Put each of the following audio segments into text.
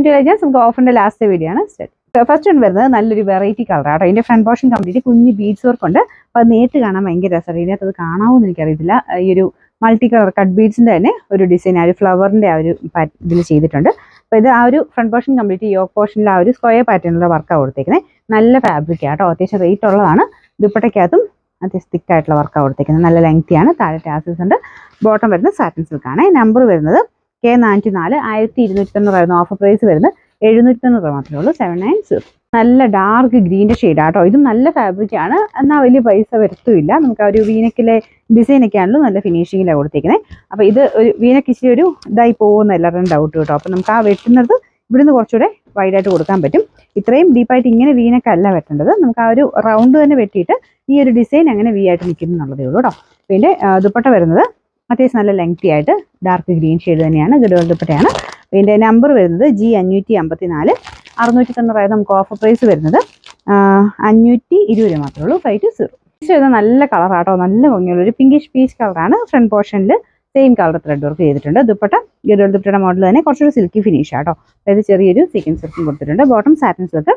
Video കഴിഞ്ഞാൽ നമുക്ക് ഓഫറിന്റെ last video ആണ്. ഫസ്റ്റ് വൺ വരുന്നത് നല്ലൊരു വെറൈറ്റി കളറാണ്. അതിന്റെ ഫ്രണ്ട് പോർഷൻ കംപ്ലീറ്റ് കുഞ്ഞ് ബീഡ്സ് വർക്ക് ഉണ്ട്. അപ്പോൾ അത് നേരിട്ട് കാണാൻ ഭയങ്കര രസമാണ്. ഇതിനകത്ത് അത് കാണാമെന്ന് എനിക്കറിയത്തില്ല. ഈ ഒരു മൾട്ടി കളർ കട്ട് ബീഡ്സിന്റെ തന്നെ ഒരു ഡിസൈൻ, ആ ഒരു ഫ്ലവറിന്റെ ആ ഒരു ഇതിൽ ചെയ്തിട്ടുണ്ട്. അപ്പോൾ ഇത് ആ ഒരു ഫ്രണ്ട് പോർഷൻ കംപ്ലീറ്റ് യോക്ക് പോർഷനിൽ ആ ഒരു സ്ക്വയർ പാറ്റേണിലുള്ള വർക്കാണ് കൊടുത്തേക്കുന്നത്. നല്ല ഫാബ്രിക് ആട്ടോ, അത്യാവശ്യം റേറ്റ് ഉള്ളതാണ്. ദുപ്പട്ടയ്ക്കകത്തും അത്യാവശ്യം തിക്ക് ആയിട്ടുള്ള വർക്കാണ് കൊടുത്തേക്കുന്നത്. നല്ല ലെങ്തിയാണ്. താഴെ ടാസൽസ് ഉണ്ട്. ബോട്ടം വരുന്നത് സാറ്റിൻ സിൽക്കാണ്. നമ്പർ വരുന്നത് K404, 1290 ഓഫർ പ്രൈസ് വരുന്നത് 790 മാത്രമേ ഉള്ളൂ. 790. നല്ല ഡാർക്ക് ഗ്രീൻ്റെ ഷെയ്ഡാട്ടോ. ഇതും നല്ല ഫാബ്രിക് ആണ്, എന്നാൽ വലിയ പൈസ വരുത്തുമില്ല. നമുക്ക് ആ ഒരു വീനക്കിലെ ഡിസൈൻ ഒക്കെ ആണല്ലോ നല്ല ഫിനിഷിങ്ങിലാണ് കൊടുത്തേക്കുന്നത്. അപ്പോൾ ഇത് ഒരു വീനക്ക് ഇച്ചിരി ഒരു ഇതായി പോകുന്ന എല്ലാവരുടെയും ഡൗട്ട് കേട്ടോ. അപ്പോൾ നമുക്ക് ആ വെട്ടുന്നത് ഇവിടുന്ന് കുറച്ചുകൂടെ വൈഡായിട്ട് കൊടുക്കാൻ പറ്റും. ഇത്രയും ഡീപ്പായിട്ട് ഇങ്ങനെ വീനക്കല്ല വെട്ടേണ്ടത്. നമുക്ക് ആ ഒരു റൗണ്ട് തന്നെ വെട്ടിയിട്ട് ഈ ഒരു ഡിസൈൻ അങ്ങനെ വി ആയിട്ട് നിൽക്കുന്നു എന്നുള്ളതേ ഉള്ളൂ കേട്ടോ. പിന്നെ ദുപ്പട്ട വരുന്നത് അത്യാവശ്യം നല്ല ലെങ്തി ആയിട്ട് ഡാർക്ക് ഗ്രീൻ ഷെയ്ഡ് തന്നെയാണ്. ഗഡോൾ ദുപ്പട്ടയാണ്. ഇതിൻ്റെ നമ്പർ വരുന്നത് G554, 690 നമുക്ക് ഓഫർ പ്രൈസ് വരുന്നത് 520 മാത്രമേ ഉള്ളൂ. 520. വരുന്നത് നല്ല കളറാട്ടോ, നല്ല ഭംഗിയുള്ള ഒരു പിങ്കിഷ് പീച്ച് കളറാണ്. ഫ്രണ്ട് പോർഷനിൽ സെയിം കളർ ത്രെഡ് വർക്ക് ചെയ്തിട്ടുണ്ട്. ദുപ്പട്ട ഗഡോൾ ദുപ്പട്ടയുടെ മോഡൽ തന്നെ കുറച്ചൊരു സിൽക്കി ഫിനിഷ് ആട്ടോ. അതായത് ചെറിയൊരു സീക്വൻസ് വർക്കും കൊടുത്തിട്ടുണ്ട്. Bottom satin silk.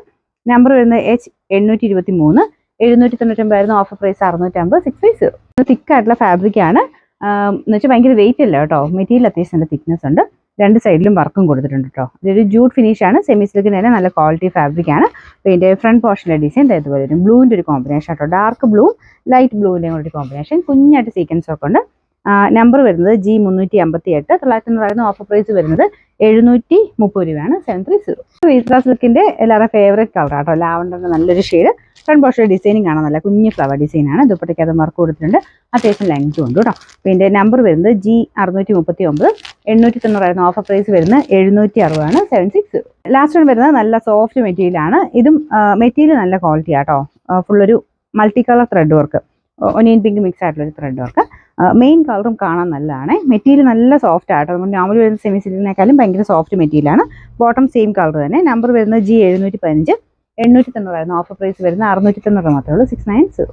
നമ്പർ വരുന്നത് H823, 799 ഓഫർ പ്രൈസ് 650. 650. തിക്കായിട്ടുള്ള ഫാബ്രിക് ആണ് എന്ന് വെച്ചാൽ ഭയങ്കര വെയിറ്റ് അല്ല കേട്ടോ. മെറ്റീരിയൽ അത്യാവശ്യം നല്ല തിക്നെസ് ഉണ്ട്. രണ്ട് സൈഡിലും വർക്കും കൊടുത്തിട്ടുണ്ട് കേട്ടോ. ഇതൊരു ജൂട്ട് ഫിനിഷ് ആണ്. സെമി സിൽക്കിന് തന്നെ നല്ല ക്വാളിറ്റി ഫാബ്രിക് ആണ്. അപ്പോൾ ഇതിൻ്റെ ഫ്രണ്ട് പോർഷനിലെ ഡിസൈൻ ഇതുപോലെ വരും. ബ്ലൂവിൻ്റെ ഒരു കോമ്പിനേഷൻ കേട്ടോ. ഡാർക്ക് ബ്ലൂ ലൈറ്റ് ബ്ലൂവിൻ്റെയും കൂടി ഒരു കോമ്പിനേഷൻ. കുഞ്ഞായിട്ട് സീക്വൻസ് ഒക്കെ ഉണ്ട്. നമ്പർ വരുന്നത് G358, 990 ഓഫർ പ്രൈസ് വരുന്നത് 730 രൂപയാണ്. 730. വിസ്ത്ര സിൽക്കിൻ്റെ എല്ലാവരുടെ ഫേവറേറ്റ് കളർ കേട്ടോ. ലാവണ്ടറിൻ്റെ നല്ലൊരു ഷെയ്ഡ്. ഫ്രണ്ട് പോർഷൻ ഡിസൈനിങ് ആണ്, നല്ല കുഞ്ഞ് ഫ്ലവർ ഡിസൈനാണ്. ദുപ്പട്ടയ്ക്ക് അത് വർക്ക് കൊടുത്തിട്ടുണ്ട്. അത്യാവശ്യം ലെങ്തും ഉണ്ട് കേട്ടോ. പിന്നെ നമ്പർ വരുന്നത് G639, 890 ഓഫർ പ്രൈസ് വരുന്നത് 760 76. ലാസ്റ്റ് വൺ വരുന്നത് നല്ല സോഫ്റ്റ് മെറ്റീരിയലാണ്. ഇതും മെറ്റീരിയൽ നല്ല ക്വാളിറ്റി ആട്ടോ. ഫുള്ളൊരു multi colour thread work, onion pink mix ആയിട്ടുള്ളൊരു ത്രെഡ് വർക്ക്. മെയിൻ കളറും കാണാൻ നല്ലതാണ്. മെറ്റീരിയൽ നല്ല സോഫ്റ്റ് ആട്ടോ. നമ്മൾ നോർമൽ വരുന്ന സെമി സിൽക്കിനേക്കാളും ഭയങ്കര സോഫ്റ്റ് മെറ്റീരിയലാണ്. ബോട്ടം സെയിം കളർ തന്നെ. നമ്പർ വരുന്നത് G715, 890 ഓഫർ പ്രൈസ് വരുന്നത് 690 മാത്രമേ ഉള്ളൂ. 690.